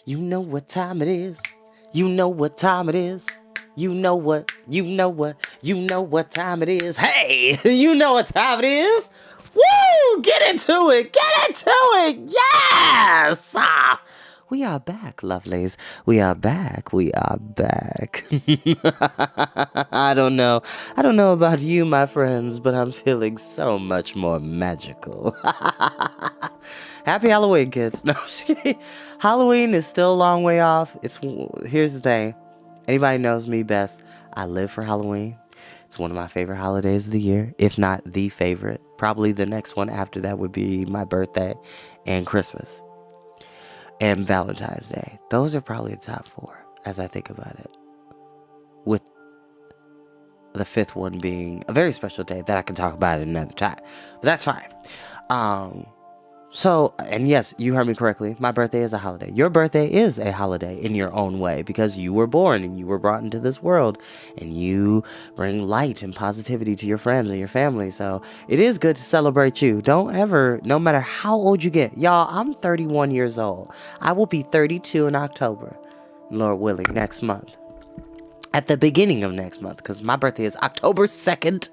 You know what time it is. You know what time it is. You know what time it is. Hey, you know what time it is. Woo! Get into it. Get into it. Yes! We are back, lovelies. We are back. We are back. I don't know. I don't know about you, my friends, but I'm feeling so much more magical. Happy Halloween, kids. No, I'm just kidding. Halloween is still a long way off. Here's the thing. Anybody knows me best. I live for Halloween. It's one of my favorite holidays of the year, if not the favorite. Probably the next one after that would be my birthday and Christmas and Valentine's Day. Those are probably the top four as I think about it. With the fifth one being a very special day that I can talk about at another time. But that's fine. And yes, you heard me correctly. My birthday is a holiday. Your birthday is a holiday in your own way because you were born and you were brought into this world and you bring light and positivity to your friends and your family. So it is good to celebrate you. Don't ever, no matter how old you get. Y'all, I'm 31 years old. I will be 32 in October, Lord willing, next month. At the beginning of next month, because my birthday is October 2nd,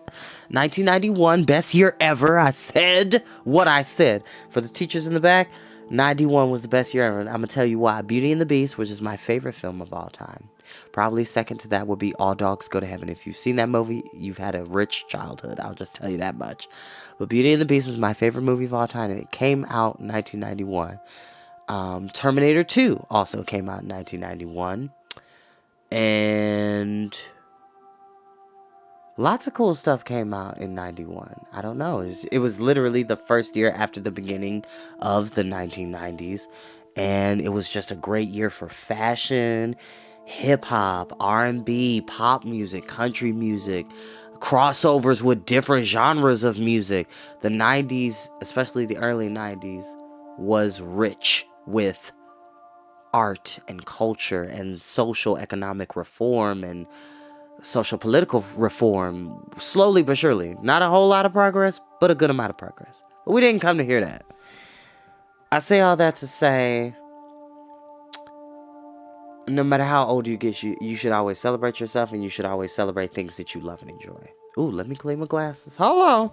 1991, best year ever. I said what I said. For the teachers in the back, 91 was the best year ever, and I'm going to tell you why. Beauty and the Beast, which is my favorite film of all time. Probably second to that would be All Dogs Go to Heaven. If you've seen that movie, you've had a rich childhood. I'll just tell you that much. But Beauty and the Beast is my favorite movie of all time, and it came out in 1991. Terminator 2 also came out in 1991. And lots of cool stuff came out in 91. I don't know. It was literally the first year after the beginning of the 1990s. And it was just a great year for fashion, hip-hop, R&B, pop music, country music, crossovers with different genres of music. The 90s, especially the early 90s, was rich with art and culture and social economic reform and social political reform, slowly but surely. Not a whole lot of progress, but a good amount of progress. But we didn't come to hear that. I say all that to say, no matter how old you get, you should always celebrate yourself, and you should always celebrate things that you love and enjoy. Ooh, let me clean my glasses. Hold on.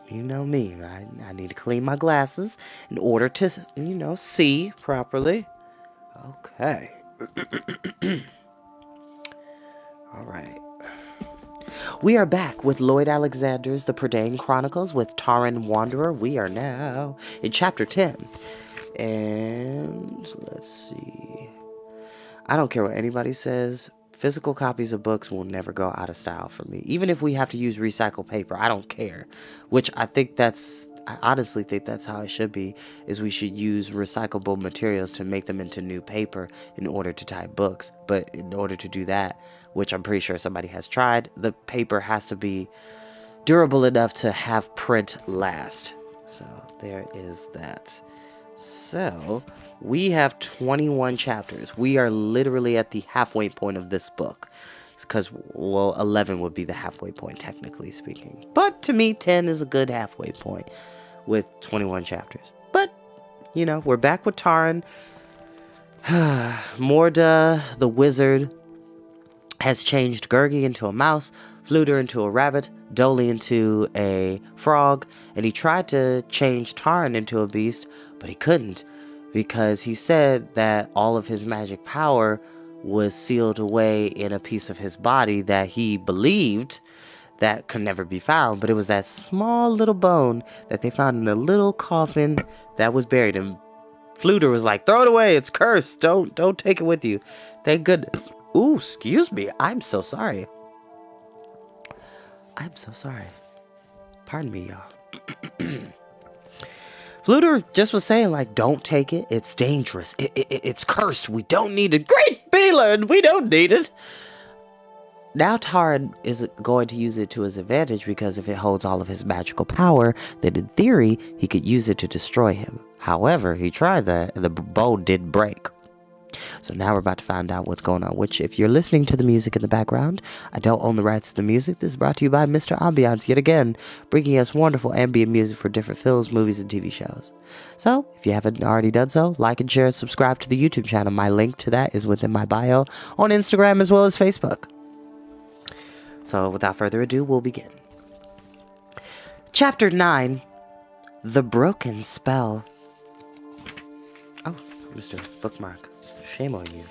You know me, I need to clean my glasses in order to, see properly. Okay. All right. We are back with Lloyd Alexander's The Prydain Chronicles with Taran Wanderer. We are now in chapter 10. And let's see. I don't care what anybody says. Physical copies of books will never go out of style for me. Even if we have to use recycled paper, I don't care. I honestly think that's how it should be, is we should use recyclable materials to make them into new paper in order to type books. But in order to do that, which I'm pretty sure somebody has tried, the paper has to be durable enough to have print last. So there is that. So we have 21 chapters. We are literally at the halfway point of this book. Because, 11 would be the halfway point, technically speaking. But to me, 10 is a good halfway point with 21 chapters. But, we're back with Taran. Morda, the wizard, has changed Gurgi into a mouse, Fluter into a rabbit, Dolly into a frog, and he tried to change Taran into a beast, but he couldn't, because he said that all of his magic power was sealed away in a piece of his body that he believed that could never be found, but it was that small little bone that they found in a little coffin that was buried, and Fluter was like, throw it away, it's cursed, don't take it with you. Thank goodness. Ooh, excuse me, I'm so sorry. Pardon me, y'all. Fluter just was saying, don't take it. It's dangerous. It's cursed. We don't need it. Great Beeland, we don't need it. Now Taran is going to use it to his advantage, because if it holds all of his magical power, then in theory, he could use it to destroy him. However, he tried that, and the bone did break. So now we're about to find out what's going on, which, if you're listening to the music in the background, I don't own the rights to the music. This is brought to you by Mr. Ambiance yet again, bringing us wonderful ambient music for different films, movies, and TV shows. So, if you haven't already done so, like and share and subscribe to the YouTube channel. My link to that is within my bio on Instagram as well as Facebook. So, without further ado, we'll begin. Chapter 9, The Broken Spell. Oh, Mr. Bookmark. Shame on you.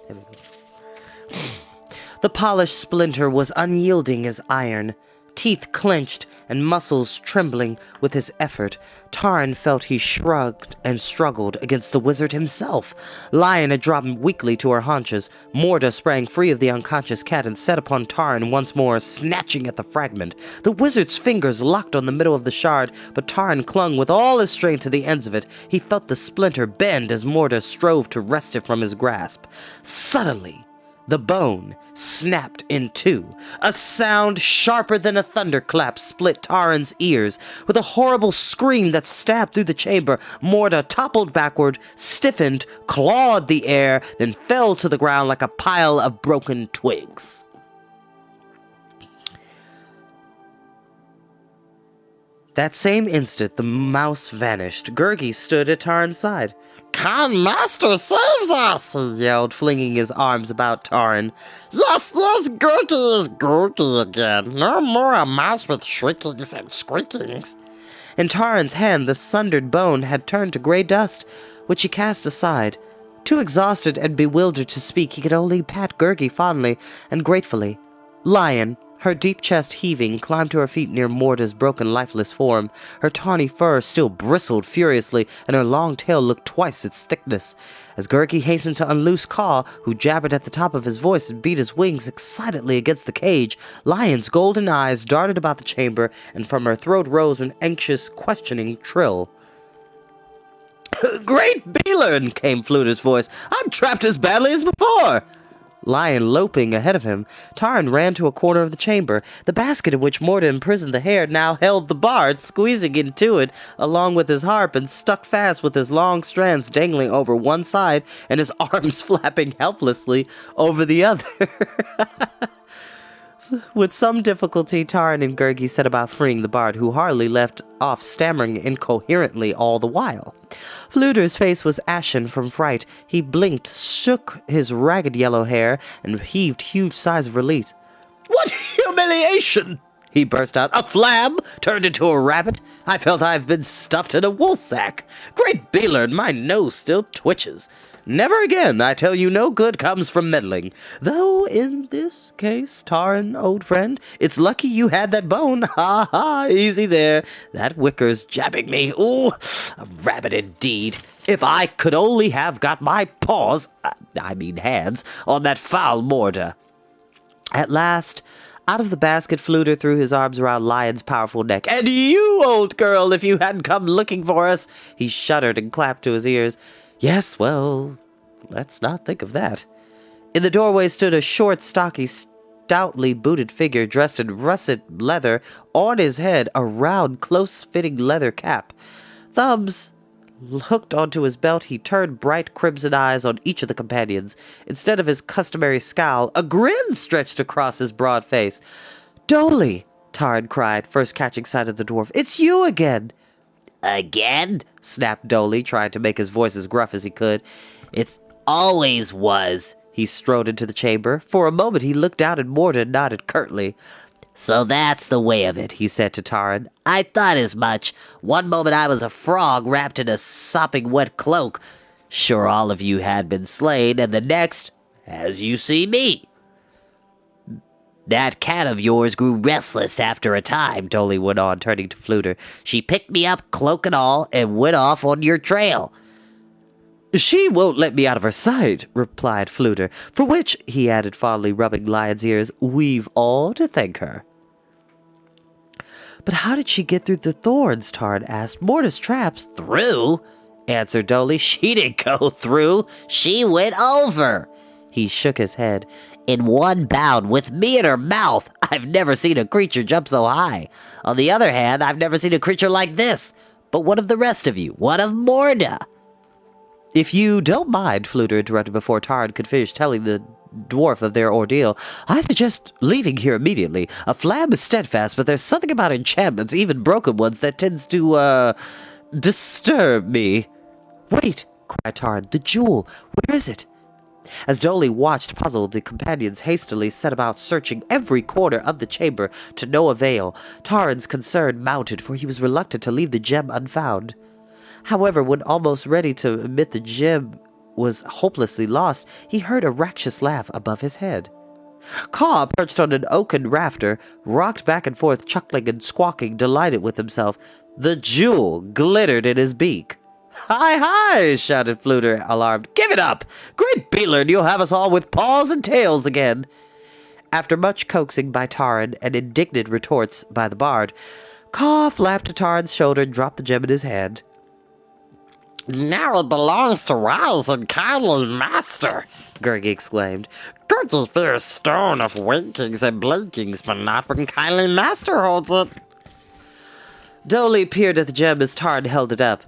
There we go. The polished splinter was unyielding as iron, teeth clenched and muscles trembling with his effort. Taran felt he shrugged and struggled against the wizard himself. Lion had dropped weakly to her haunches. Morda sprang free of the unconscious cat and set upon Taran once more, snatching at the fragment. The wizard's fingers locked on the middle of the shard, but Taran clung with all his strength to the ends of it. He felt the splinter bend as Morda strove to wrest it from his grasp. Suddenly, the bone snapped in two. A sound sharper than a thunderclap split Taran's ears. With a horrible scream that stabbed through the chamber, Morda toppled backward, stiffened, clawed the air, then fell to the ground like a pile of broken twigs. That same instant, the mouse vanished. Gurgi stood at Taran's side. "Kind Master saves us!" he yelled, flinging his arms about Taran. Yes, Gurgi is Gurgi again. No more a mouse with shriekings and squeakings." In Taran's hand, the sundered bone had turned to gray dust, which he cast aside. Too exhausted and bewildered to speak, he could only pat Gurgi fondly and gratefully. Lion, her deep chest heaving, climbed to her feet near Morda's broken, lifeless form. Her tawny fur still bristled furiously, and her long tail looked twice its thickness. As Gurgi hastened to unloose Caw, who jabbered at the top of his voice and beat his wings excitedly against the cage, Lion's golden eyes darted about the chamber, and from her throat rose an anxious, questioning trill. "Great Beelern!" came Fluter's voice. "I'm trapped as badly as before!" Lion loping ahead of him, Taran ran to a corner of the chamber. The basket in which Morda imprisoned the hare now held the bard, squeezing into it along with his harp and stuck fast with his long strands dangling over one side and his arms flapping helplessly over the other. With some difficulty, Taran and Gurgi set about freeing the bard, who hardly left off stammering incoherently all the while. Fluter's face was ashen from fright. He blinked, shook his ragged yellow hair, and heaved huge sighs of relief. "What humiliation!" he burst out. "A flam turned into a rabbit? I felt I've been stuffed in a wool sack. Great Beelern, my nose still twitches. Never again, I tell you, no good comes from meddling. Though in this case, Taran, old friend, it's lucky you had that bone. Ha ha, easy there. That wicker's jabbing me. Ooh, a rabbit indeed. If I could only have got my paws, hands, on that foul Morda." At last, out of the basket, Fluter threw his arms around Lion's powerful neck. "And you, old girl, if you hadn't come looking for us." He shuddered and clapped to his ears. "Yes, well, let's not think of that." In the doorway stood a short, stocky, stoutly booted figure dressed in russet leather, on his head a round, close-fitting leather cap. Thumbs hooked onto his belt, he turned bright crimson eyes on each of the companions. Instead of his customary scowl, a grin stretched across his broad face. "Dolly!" Taran cried, first catching sight of the dwarf. "It's you again!" "Again?" snapped Dolly, trying to make his voice as gruff as he could. "It always was." He strode into the chamber. For a moment he looked down at Morda and nodded curtly. "So that's the way of it," he said to Taran. "I thought as much. One moment I was a frog wrapped in a sopping wet cloak, sure all of you had been slain, and the next, as you see me. That cat of yours grew restless after a time," Dolly went on, turning to Fluter. "She picked me up, cloak and all, and went off on your trail." "She won't let me out of her sight," replied Fluter, "for which," he added fondly, rubbing Lion's ears, "we've all to thank her." "But how did she get through the thorns?" Taran asked. "Morda's traps—" "Through?" answered Dolly. "She didn't go through. She went over." He shook his head. "In one bound, with me in her mouth. I've never seen a creature jump so high. On the other hand, I've never seen a creature like this. But what of the rest of you? What of Morda?" If you don't mind, Fluter interrupted before Taran could finish telling the dwarf of their ordeal, I suggest leaving here immediately. A flam is steadfast, but there's something about enchantments, even broken ones, that tends to, disturb me. Wait, cried Taran, the jewel, where is it? As Dolly watched puzzled, the companions hastily set about searching every corner of the chamber to no avail. Taran's concern mounted, for he was reluctant to leave the gem unfound. However, when almost ready to admit the gem was hopelessly lost, he heard a raucous laugh above his head. Caw, perched on an oaken rafter, rocked back and forth, chuckling and squawking, delighted with himself. The jewel glittered in his beak. Hi, hi, shouted Fluter, alarmed. Give it up! Great Beetlerd, you'll have us all with paws and tails again. After much coaxing by Taran and indignant retorts by the bard, Caw flapped to Taran's shoulder and dropped the gem in his hand. Now it belongs to wise and kindly master, Gurgi exclaimed. Gurgi fears stone of wakings and blinkings, but not when kindly master holds it. Dolly peered at the gem as Taran held it up.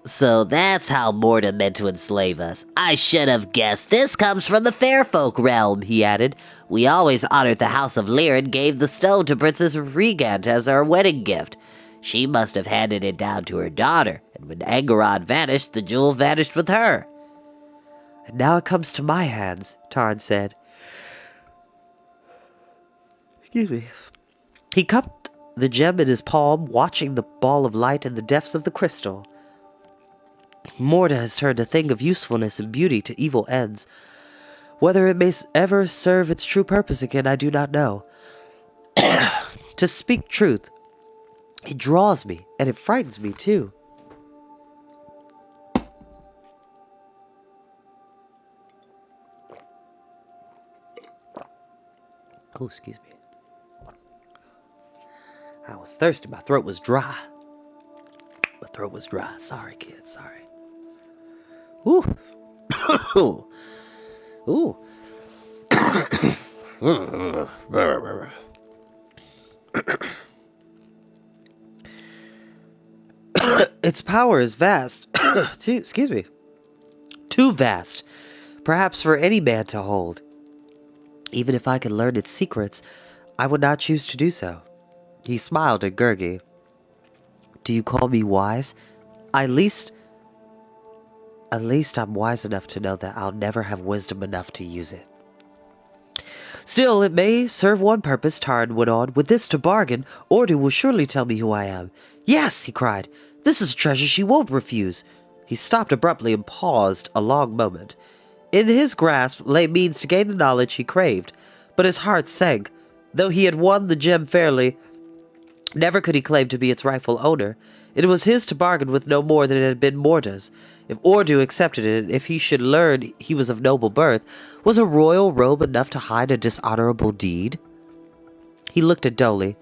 So that's how Morta meant to enslave us. I should have guessed. This comes from the fair folk realm, he added. We always honored the house of Lear and gave the stone to Princess Regant as our wedding gift. She must have handed it down to her daughter, and when Angeron vanished, the jewel vanished with her. And now it comes to my hands, Taran said. Excuse me. He cupped the gem in his palm, watching the ball of light in the depths of the crystal. Morta has turned a thing of usefulness and beauty to evil ends. Whether it may ever serve its true purpose again, I do not know. To speak truth, it draws me, and it frightens me, too. Oh, excuse me. I was thirsty. My throat was dry. Sorry, kids. Sorry. Ooh. Ooh. Its power is vast. Excuse me. Too vast, perhaps for any man to hold. Even if I could learn its secrets, I would not choose to do so. He smiled at Gurgi. Do you call me wise? At least I'm wise enough to know that I'll never have wisdom enough to use it. Still, it may serve one purpose, Taran went on. With this to bargain, Ordu will surely tell me who I am. Yes, he cried. This is a treasure she won't refuse. He stopped abruptly and paused a long moment. In his grasp lay means to gain the knowledge he craved, but his heart sank. Though he had won the gem fairly, never could he claim to be its rightful owner. It was his to bargain with no more than it had been Morta's. If Ordu accepted it, if he should learn he was of noble birth, was a royal robe enough to hide a dishonorable deed? He looked at Dolly.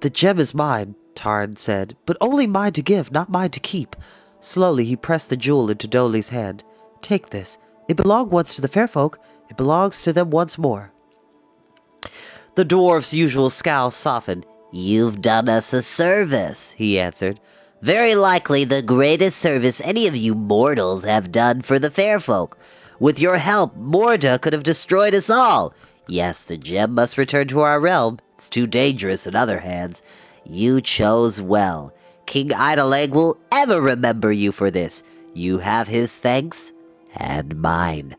The gem is mine, Taran said, but only mine to give, not mine to keep. Slowly he pressed the jewel into Dolly's hand. Take this. It belonged once to the fair folk. It belongs to them once more. The dwarf's usual scowl softened. You've done us a service, he answered. Very likely the greatest service any of you mortals have done for the fair folk. With your help, Morta could have destroyed us all. Yes, the gem must return to our realm. It's too dangerous in other hands. You chose well. King Idalag will ever remember you for this. You have his thanks, and mine.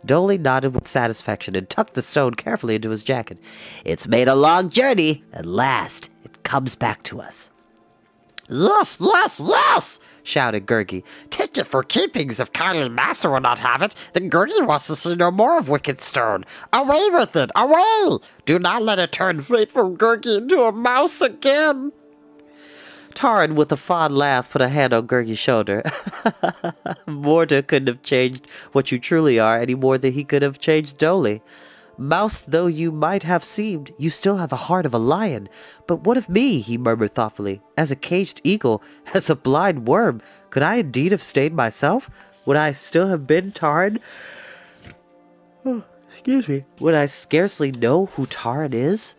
Dolly nodded with satisfaction and tucked the stone carefully into his jacket. It's made a long journey. At last, it comes back to us. Yes, yes, yes, shouted Gurgi. Take it for keepings. If kindly master will not have it, then Gurgi wants to see no more of wicked stone. Away with it, away! Do not let it turn faithful Gurgi into a mouse again. Taran, with a fond laugh, put a hand on Gurgi's shoulder. Morta couldn't have changed what you truly are any more than he could have changed Dolly. Mouse though you might have seemed, you still have the heart of a lion. But what of me, he murmured thoughtfully. As a caged eagle, as a blind worm, could I indeed have stayed myself? Would I still have been Taran? Oh, excuse me. Would I scarcely know who Taran is?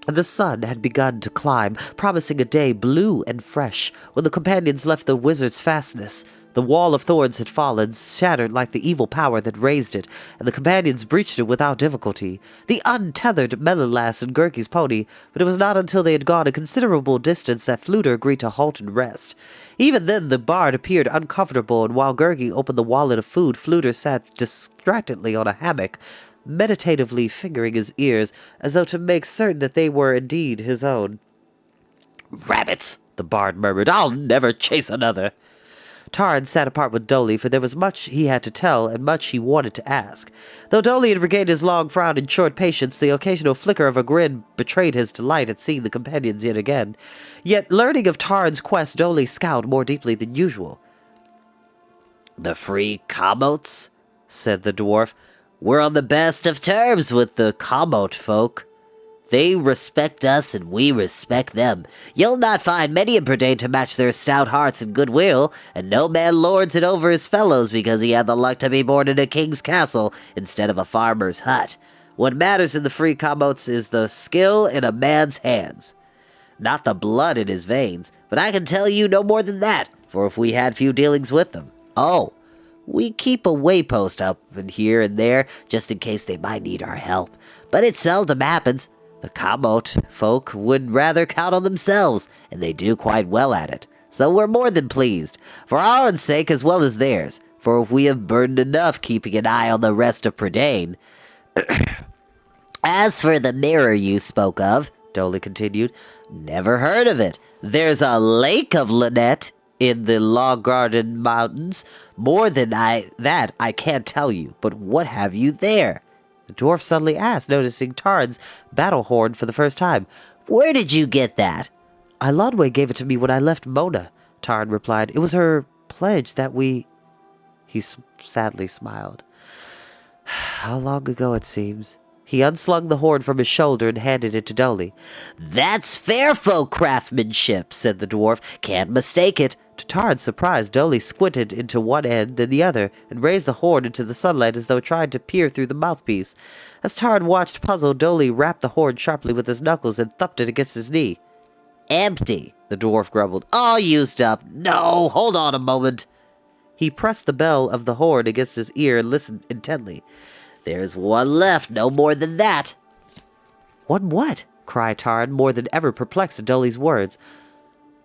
The sun had begun to climb, promising a day blue and fresh, when the companions left the wizard's fastness. The wall of thorns had fallen, shattered like the evil power that raised it, and the companions breached it without difficulty. The untethered Melonlass and Gurky's pony, but it was not until they had gone a considerable distance that Fluter agreed to halt and rest. Even then the bard appeared uncomfortable, and while Gurky opened the wallet of food, Fluter sat distractedly on a hammock, meditatively fingering his ears, as though to make certain that they were indeed his own. "Rabbits!" the bard murmured. "I'll never chase another." Taran sat apart with Dolly, for there was much he had to tell and much he wanted to ask. Though Dolly had regained his long frown and short patience, the occasional flicker of a grin betrayed his delight at seeing the companions yet again. Yet, learning of Taran's quest, Dolly scowled more deeply than usual. "The free Comotes," said the dwarf. "We're on the best of terms with the Comote folk. They respect us and we respect them. You'll not find many in Prydain to match their stout hearts and goodwill, and no man lords it over his fellows because he had the luck to be born in a king's castle instead of a farmer's hut. What matters in the free Comotes is the skill in a man's hands, not the blood in his veins, but I can tell you no more than that, for if we had few dealings with them. Oh, we keep a waypost up and here and there, just in case they might need our help, but it seldom happens. The Comote folk would rather count on themselves, and they do quite well at it. So we're more than pleased, for our own sake as well as theirs, for if we have burdened enough keeping an eye on the rest of Prydain." "As for the mirror you spoke of," Dolly continued, "never heard of it. There's a lake of Lynette in the Law Garden Mountains. More than that I can't tell you, but what have you there?" The dwarf suddenly asked, noticing Taran's battle horn for the first time. "Where did you get that?" "Ilodwe gave it to me when I left Mona," Taran replied. "It was her pledge that we—" He sadly smiled. "How long ago it seems." He unslung the horn from his shoulder and handed it to Dolly. "That's fair folk craftsmanship," said the dwarf. "Can't mistake it." To Taran's surprise, Dolly squinted into one end and the other, and raised the horn into the sunlight as though trying to peer through the mouthpiece. As Taran watched puzzled, Dolly rapped the horn sharply with his knuckles and thumped it against his knee. "Empty," the dwarf grumbled. "All used up. No, hold on a moment." He pressed the bell of the horn against his ear and listened intently. "There's one left, no more than that." What?" cried Taran, more than ever perplexed at Dolly's words.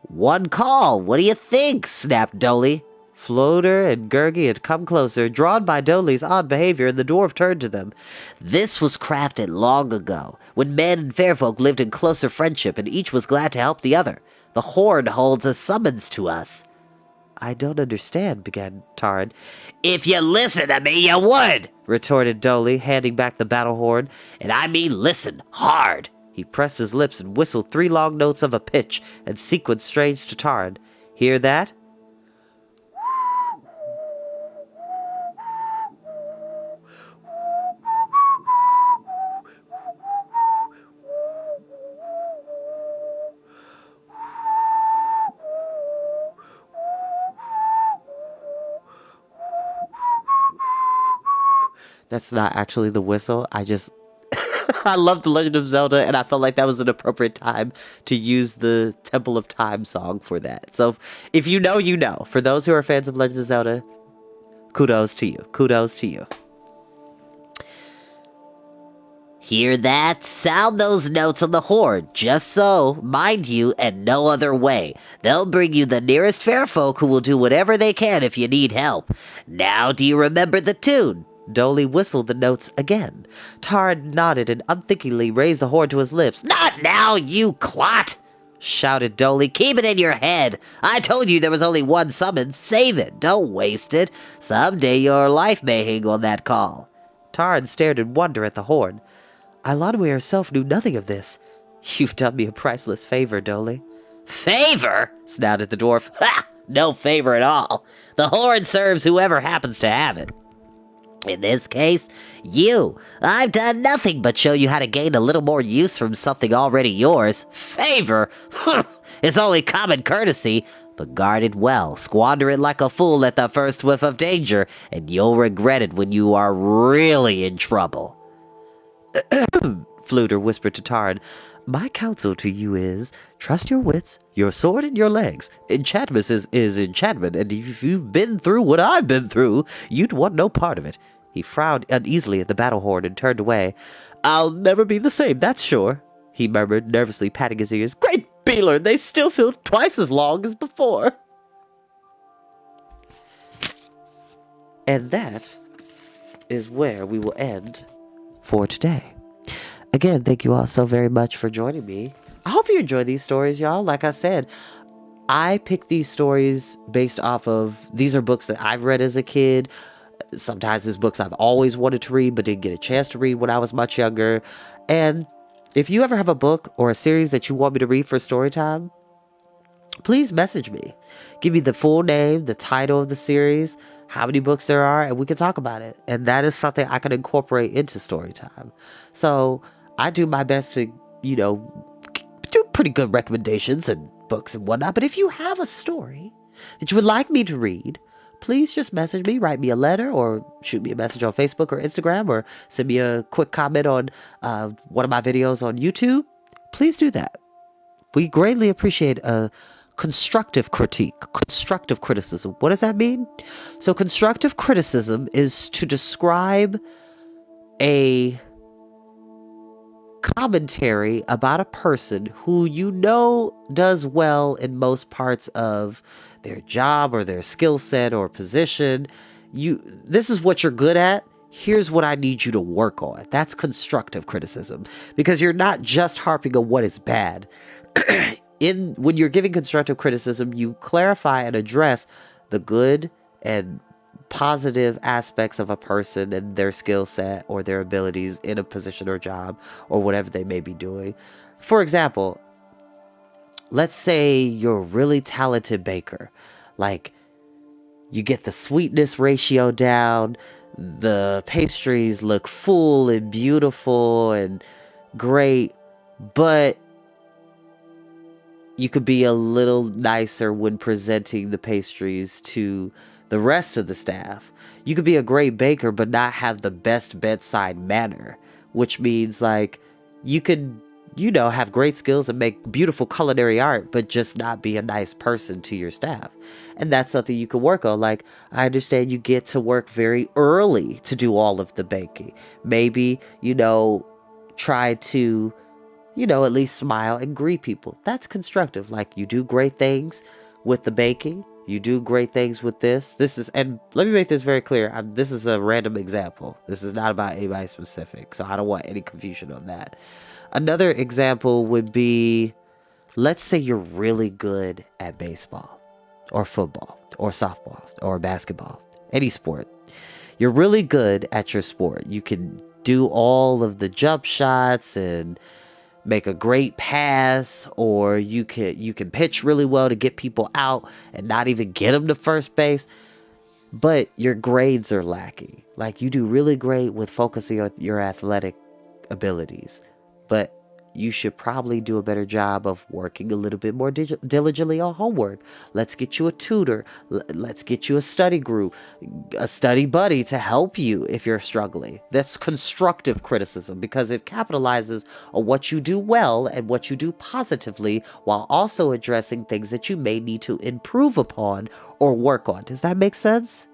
"One call, what do you think?" snapped Dolly. Fluter and Gurgy had come closer, drawn by Dolly's odd behavior, and the dwarf turned to them. "This was crafted long ago, when men and fair folk lived in closer friendship, and each was glad to help the other. The horn holds a summons to us." "I don't understand," began Taran. "If you listen to me, you would," retorted Dolly, handing back the battle horn. "And I mean listen hard." He pressed his lips and whistled 3 long notes of a pitch and sequence strange to Taran. "Hear that?" That's not actually the whistle. I love The Legend of Zelda, and I felt like that was an appropriate time to use the Temple of Time song for that. So if you know, you know. For those who are fans of Legend of Zelda, kudos to you. Kudos to you. "Hear that? Sound those notes on the horn, just so, mind you, and no other way. They'll bring you the nearest fair folk who will do whatever they can if you need help. Now do you remember the tune?" Dolly whistled the notes again. Taran nodded and unthinkingly raised the horn to his lips. "Not now, you clot!" shouted Dolly. "Keep it in your head. I told you there was only one summons. Save it. Don't waste it. Someday your life may hang on that call." Taran stared in wonder at the horn. Ilodwe herself knew nothing of this. "You've done me a priceless favor, Dolly." "Favor?" snouted the dwarf. "Ha! No favor at all. The horn serves whoever happens to have it. In this case, you. I've done nothing but show you how to gain a little more use from something already yours. Favor? It's only common courtesy, but guard it well. Squander it like a fool at the first whiff of danger, and you'll regret it when you are really in trouble." Fluter whispered to Taran. My counsel to you is trust your wits, your sword, and your legs. Enchantment is enchantment, and if you've been through what I've been through, you'd want no part of it. He frowned uneasily at the battle horn and turned away. I'll never be the same, that's sure, he murmured, nervously patting his ears. Great Beeler, they still feel twice as long as before. And that is where we will end for today. Again, thank you all so very much for joining me. I hope you enjoy these stories, y'all. Like I said, I pick these stories based off of, these are books that I've read as a kid. Sometimes it's books I've always wanted to read but didn't get a chance to read when I was much younger. And if you ever have a book or a series that you want me to read for Storytime, please message me. Give me the full name, the title of the series, how many books there are, and we can talk about it. And that is something I can incorporate into Storytime. So I do my best to, do pretty good recommendations and books and whatnot. But if you have a story that you would like me to read, please just message me, write me a letter, or shoot me a message on Facebook or Instagram, or send me a quick comment on one of my videos on YouTube. Please do that. We greatly appreciate a constructive critique, constructive criticism. What does that mean? So constructive criticism is to describe a commentary about a person who you know does well in most parts of their job or their skill set or position. This is what you're good at. Here's what I need you to work on. That's constructive criticism, because you're not just harping on what is bad. When you're giving constructive criticism, you clarify and address the good and positive aspects of a person and their skill set or their abilities in a position or job or whatever they may be doing. For example, let's say you're a really talented baker. Like, you get the sweetness ratio down, the pastries look full and beautiful and great, but you could be a little nicer when presenting the pastries to the rest of the staff. You could be a great baker but not have the best bedside manner, which means like you could, have great skills and make beautiful culinary art but just not be a nice person to your staff. And that's something you can work on. Like, I understand you get to work very early to do all of the baking. Maybe, try to at least smile and greet people. That's constructive. Like, you do great things with the baking. You do great things with this. And let me make this very clear. This is a random example. This is not about anybody specific. So I don't want any confusion on that. Another example would be, let's say you're really good at baseball or football or softball or basketball, any sport. You're really good at your sport. You can do all of the jump shots and make a great pass, or you can pitch really well to get people out and not even get them to first base, but your grades are lacking. Like, you do really great with focusing on your athletic abilities, but you should probably do a better job of working a little bit more diligently on homework. Let's get you a tutor. Let's get you a study group, a study buddy to help you if you're struggling. That's constructive criticism, because it capitalizes on what you do well and what you do positively, while also addressing things that you may need to improve upon or work on. Does that make sense?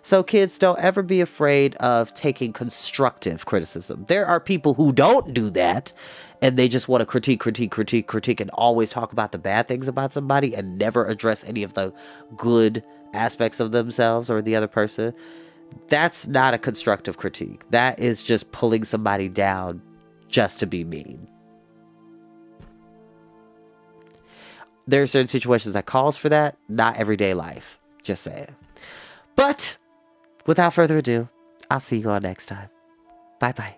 So kids, don't ever be afraid of taking constructive criticism. There are people who don't do that, and they just want to critique, and always talk about the bad things about somebody and never address any of the good aspects of themselves or the other person. That's not a constructive critique. That is just pulling somebody down just to be mean. There are certain situations that calls for that, not everyday life. Just saying. But without further ado, I'll see you all next time. Bye-bye.